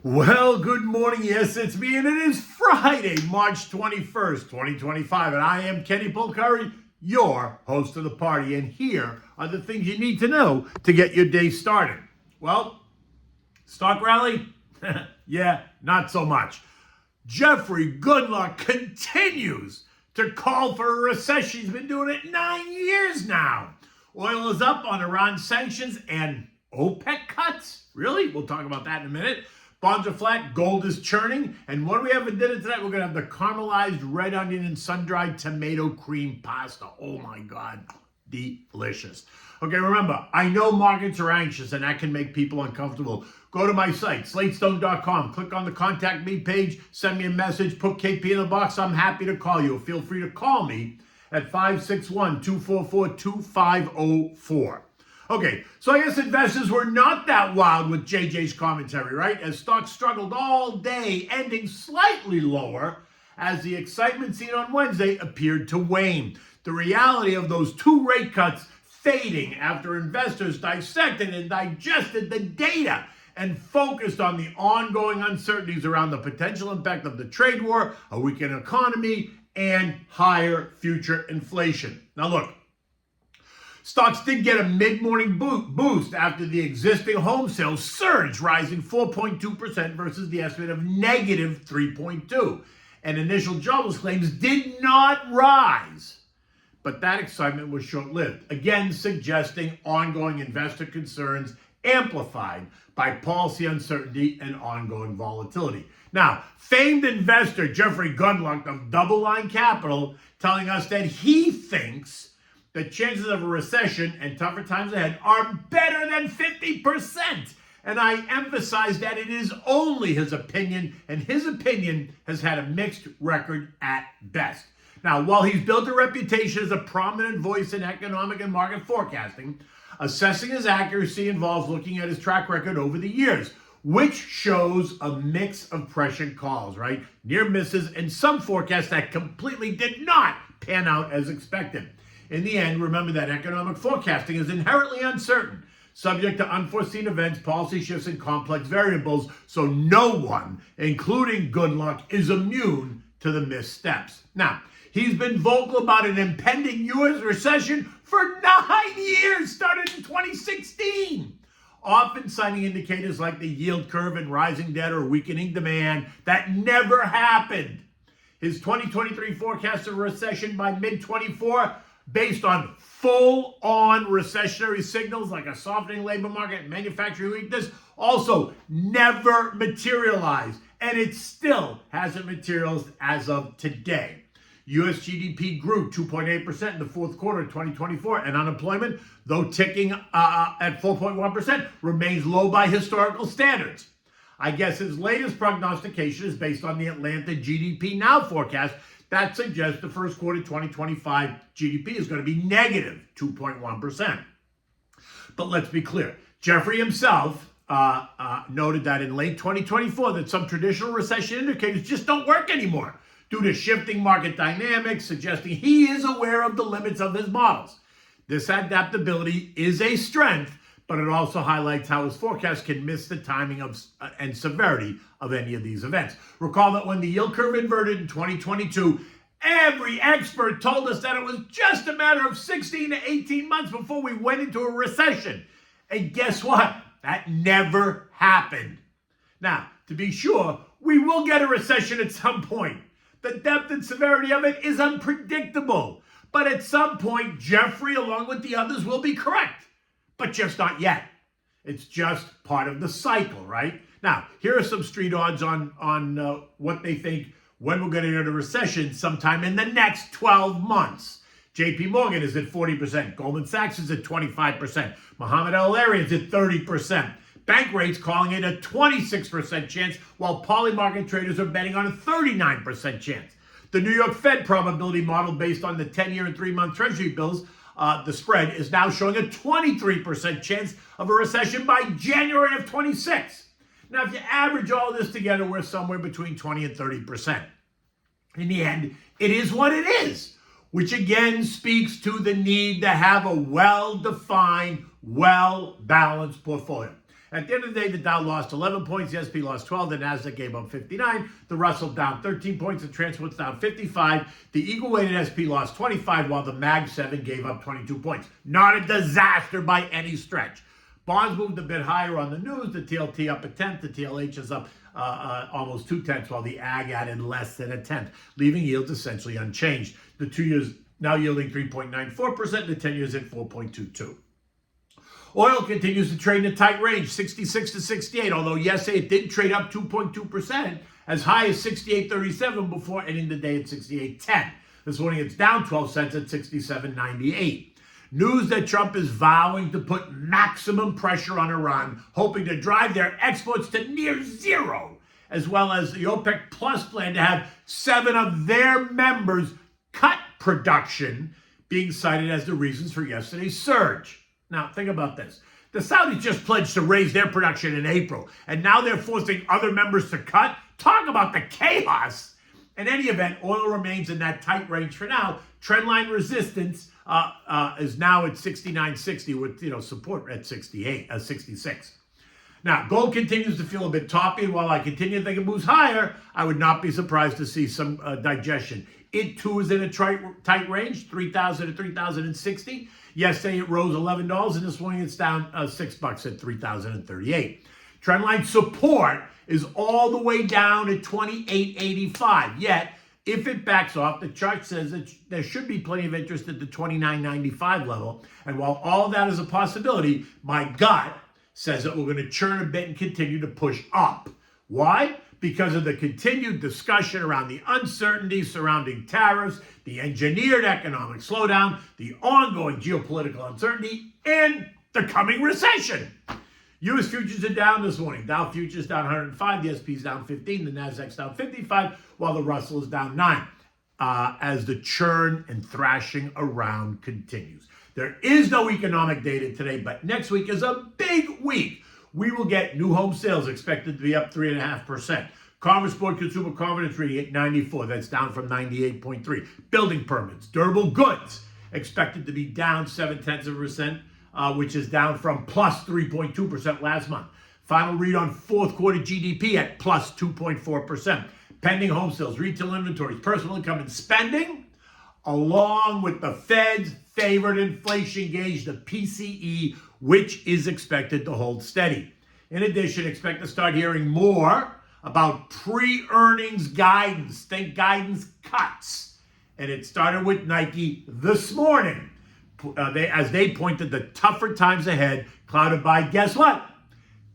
Well, good morning. Yes, it's me, and it is Friday, March 21st, 2025, and I am Kenny Polcari, your host of the party, and here are the things you need to know to get your day started. Well, stock rally? Yeah, not so much. Jeffrey Gundlach continues to call for a recession. He's been doing it 9 years now. Oil is up on Iran sanctions and OPEC cuts. Really? We'll talk about that in a minute. Bonds are flat, gold is churning, and what do we have for dinner tonight? We're going to have the caramelized red onion and sun-dried tomato cream pasta. Oh my God, delicious. Okay, remember, I know markets are anxious and that can make people uncomfortable. Go to my site, slatestone.com, click on the contact me page, send me a message, put KP in the box. I'm happy to call you. Feel free to call me at 561-244-2504. Okay, so I guess investors were not that wild with JJ's commentary, right? As stocks struggled all day, ending slightly lower as the excitement seen on Wednesday appeared to wane. The reality of those two rate cuts fading after investors dissected and digested the data and focused on the ongoing uncertainties around the potential impact of the trade war, a weakened economy, and higher future inflation. Now look, stocks did get a mid-morning boost after the existing home sales surged, rising 4.2% versus the estimate of negative 3.2%. And initial jobless claims did not rise, but that excitement was short-lived, again suggesting ongoing investor concerns amplified by policy uncertainty and ongoing volatility. Now, famed investor Jeffrey Gundlach of Double Line Capital telling us that he thinks the chances of a recession and tougher times ahead are better than 50%. And I emphasize that it is only his opinion, and his opinion has had a mixed record at best. Now, while he's built a reputation as a prominent voice in economic and market forecasting, assessing his accuracy involves looking at his track record over the years, which shows a mix of prescient calls, right? Near misses and some forecasts that completely did not pan out as expected. In the end, remember that economic forecasting is inherently uncertain, subject to unforeseen events, policy shifts, and complex variables, so no one, including Gundlach, is immune to the missteps. Now, he's been vocal about an impending U.S. recession for 9 years, started in 2016, often citing indicators like the yield curve and rising debt or weakening demand. That never happened. His 2023 forecast of recession by mid-24 based on full-on recessionary signals like a softening labor market and manufacturing weakness, also never materialized, and it still hasn't materialized as of today. U.S. GDP grew 2.8% in the fourth quarter of 2024, and unemployment, though ticking at 4.1%, remains low by historical standards. I guess his latest prognostication is based on the Atlanta GDP Now forecast that suggests the first quarter 2025 GDP is going to be negative 2.1%. But let's be clear. Jeffrey himself noted that in late 2024 that some traditional recession indicators just don't work anymore due to shifting market dynamics, suggesting he is aware of the limits of his models. This adaptability is a strength, but it also highlights how his forecast can miss the timing of and severity of any of these events. Recall that when the yield curve inverted in 2022, every expert told us that it was just a matter of 16 to 18 months before we went into a recession. And guess what? That never happened. Now, to be sure, we will get a recession at some point. The depth and severity of it is unpredictable. But at some point, Jeffrey, along with the others, will be correct. But just not yet. It's just part of the cycle, right? Now, here are some street odds on what they think when we're going to enter a recession sometime in the next 12 months. JP Morgan is at 40%. Goldman Sachs is at 25%. Mohammed El-Arian is at 30%. Bank rates calling it a 26% chance, while polymarket traders are betting on a 39% chance. The New York Fed probability model based on the 10-year and 3-month Treasury bills, the spread is now showing a 23% chance of a recession by January of 26. Now, if you average all this together, we're somewhere between 20 and 30%. In the end, it is what it is, which again speaks to the need to have a well-defined, well-balanced portfolio. At the end of the day, the Dow lost 11 points, the S&P lost 12, the Nasdaq gave up 59, the Russell down 13 points, the transports down 55, the eagle-weighted S&P lost 25, while the Mag 7 gave up 22 points. Not a disaster by any stretch. Bonds moved a bit higher on the news, the TLT up a tenth, the TLH is up almost 2/10, while the Ag added less than a tenth, leaving yields essentially unchanged. The 2 years now yielding 3.94%, the 10 years at 4.22. Oil continues to trade in a tight range, 66 to 68, although yesterday it did trade up 2.2%, as high as 68.37 before ending the day at 68.10. This morning it's down 12 cents at 67.98. News that Trump is vowing to put maximum pressure on Iran, hoping to drive their exports to near zero, as well as the OPEC Plus plan to have 7 of their members cut production, being cited as the reasons for yesterday's surge. Now, think about this. The Saudis just pledged to raise their production in April, and now they're forcing other members to cut? Talk about the chaos! In any event, oil remains in that tight range for now. Trendline resistance is now at 69.60 with support at 66. Now, gold continues to feel a bit toppy, and while I continue to think it moves higher, I would not be surprised to see some digestion. It too is in a tight range, 3,000 to 3,060. Yesterday it rose $11, and this morning it's down $6 at 3,038. Trendline support is all the way down at 28.85. Yet, if it backs off, the chart says that there should be plenty of interest at the 29.95 level. And while all that is a possibility, my gut says that we're going to churn a bit and continue to push up. Why? Because of the continued discussion around the uncertainty surrounding tariffs, the engineered economic slowdown, the ongoing geopolitical uncertainty, and the coming recession. U.S. futures are down this morning. Dow futures down 105, the S&P is down 15, the Nasdaq's down 55, while the Russell is down 9, as the churn and thrashing around continues. There is no economic data today, but next week is a big week. We will get new home sales expected to be up 3.5%. Conference Board Consumer Confidence reading at 94. That's down from 98.3. Building permits, durable goods expected to be down 0.7%, which is down from plus 3.2% last month. Final read on fourth quarter GDP at plus 2.4%. Pending home sales, retail inventories, personal income, and spending, along with the Fed's favored inflation gauge, the PCE, which is expected to hold steady. In addition, expect to start hearing more about pre-earnings guidance. Think guidance cuts. And it started with Nike this morning, as they pointed to tougher times ahead, clouded by, guess what?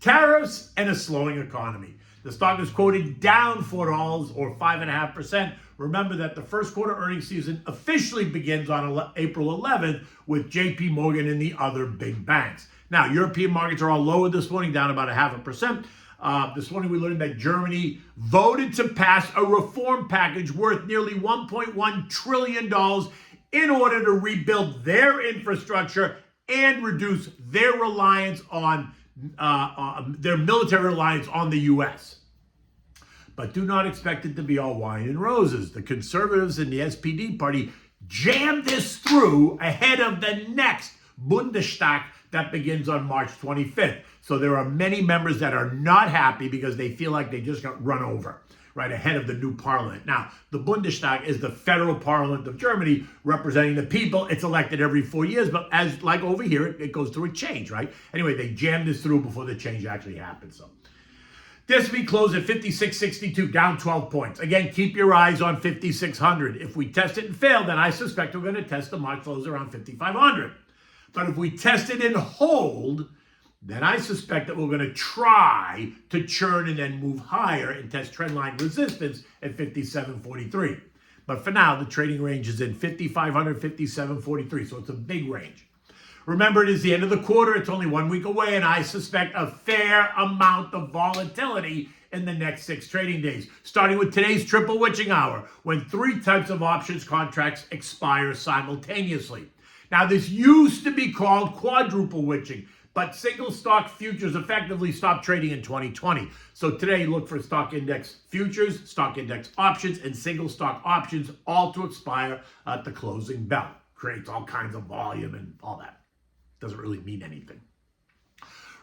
Tariffs and a slowing economy. The stock is quoted down $4 or 5.5%. Remember that the first quarter earnings season officially begins on April 11th with JP Morgan and the other big banks. Now, European markets are all lower this morning, down about 0.5%. This morning we learned that Germany voted to pass a reform package worth nearly $1.1 trillion in order to rebuild their infrastructure and reduce their reliance on their military reliance on the U.S. But do not expect it to be all wine and roses. The conservatives and the SPD party jammed this through ahead of the next Bundestag that begins on March 25th. So there are many members that are not happy because they feel like they just got run over right ahead of the new parliament. Now, the Bundestag is the federal parliament of Germany representing the people. It's elected every 4 years, but as like over here, it goes through a change, right? Anyway, they jammed this through before the change actually happened. So this week closed at 56.62, down 12 points. Again, keep your eyes on 5,600. If we test it and fail, then I suspect we're going to test the March close around 5,500. But if we test it and hold, then I suspect that we're going to try to churn and then move higher and test trendline resistance at 57.43. But for now, the trading range is in 5,500, 57.43, so it's a big range. Remember, it is the end of the quarter. It's only 1 week away, and I suspect a fair amount of volatility in the next 6 trading days, starting with today's triple witching hour, when 3 types of options contracts expire simultaneously. Now, this used to be called quadruple witching, but single stock futures effectively stopped trading in 2020. So today, look for stock index futures, stock index options, and single stock options, all to expire at the closing bell. Creates all kinds of volume and all that. Doesn't really mean anything.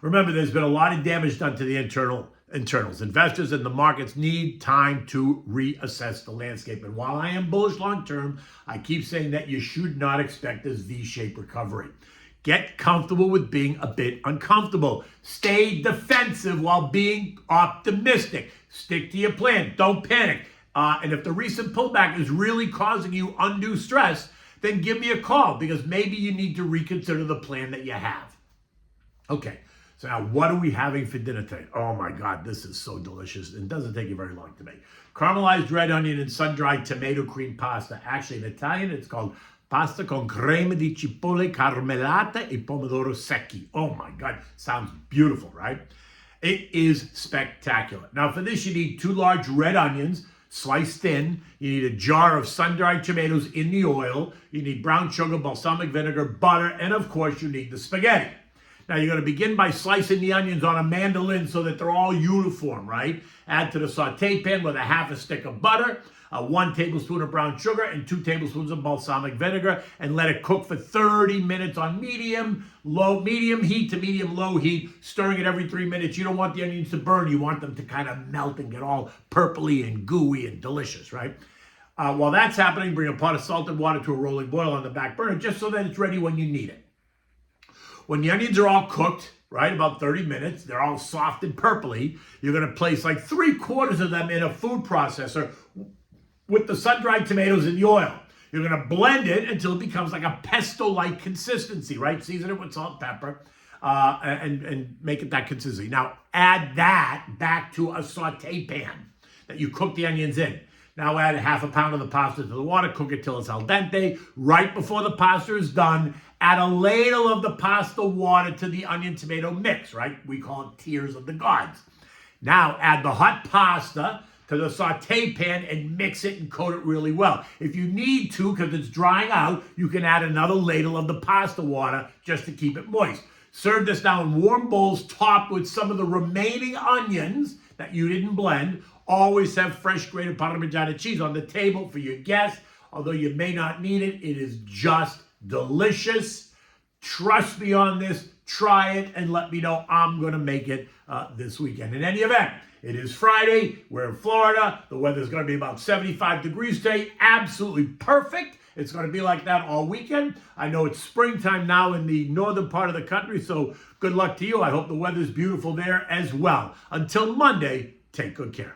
Remember, there's been a lot of damage done to the internals. Investors and the markets need time to reassess the landscape. And while I am bullish long term, I keep saying that you should not expect this V-shaped recovery. Get comfortable with being a bit uncomfortable. Stay defensive while being optimistic. Stick to your plan. Don't panic. And if the recent pullback is really causing you undue stress, then give me a call, because maybe you need to reconsider the plan that you have. Okay, so now what are we having for dinner today? Oh my God, this is so delicious. It doesn't take you very long to make. Caramelized red onion and sun-dried tomato cream pasta. Actually, in Italian, it's called pasta con crema di cipolle, Caramellate e pomodoro secchi. Oh my God, sounds beautiful, right? It is spectacular. Now for this, you need 2 large red onions, sliced thin. You need a jar of sun-dried tomatoes in the oil. You need brown sugar, balsamic vinegar, butter, and of course you need the spaghetti. Now you're going to begin by slicing the onions on a mandolin so that they're all uniform, right? Add to the saute pan with a half a stick of butter, 1 tablespoon of brown sugar, and 2 tablespoons of balsamic vinegar, and let it cook for 30 minutes on medium heat to medium-low heat, stirring it every 3 minutes. You don't want the onions to burn. You want them to kind of melt and get all purpley and gooey and delicious, right? While that's happening, bring a pot of salted water to a rolling boil on the back burner, just so that it's ready when you need it. When the onions are all cooked, right, about 30 minutes, they're all soft and purpley, you're going to place like 3/4 of them in a food processor with the sun-dried tomatoes in the oil. You're going to blend it until it becomes like a pesto-like consistency, right? Season it with salt and pepper and make it that consistency. Now, add that back to a saute pan that you cook the onions in. Now add 1/2 pound of the pasta to the water, cook it till it's al dente. Right before the pasta is done, add a ladle of the pasta water to the onion tomato mix, right? We call it tears of the gods. Now add the hot pasta to the saute pan and mix it and coat it really well. If you need to, because it's drying out, you can add another ladle of the pasta water just to keep it moist. Serve this now in warm bowls topped with some of the remaining onions that you didn't blend. Always have fresh grated Parmigiana cheese on the table for your guests. Although you may not need it, it is just delicious. Trust me on this. Try it and let me know. I'm going to make it this weekend. In any event, it is Friday. We're in Florida. The weather's going to be about 75 degrees today. Absolutely perfect. It's going to be like that all weekend. I know it's springtime now in the northern part of the country, so good luck to you. I hope the weather's beautiful there as well. Until Monday, take good care.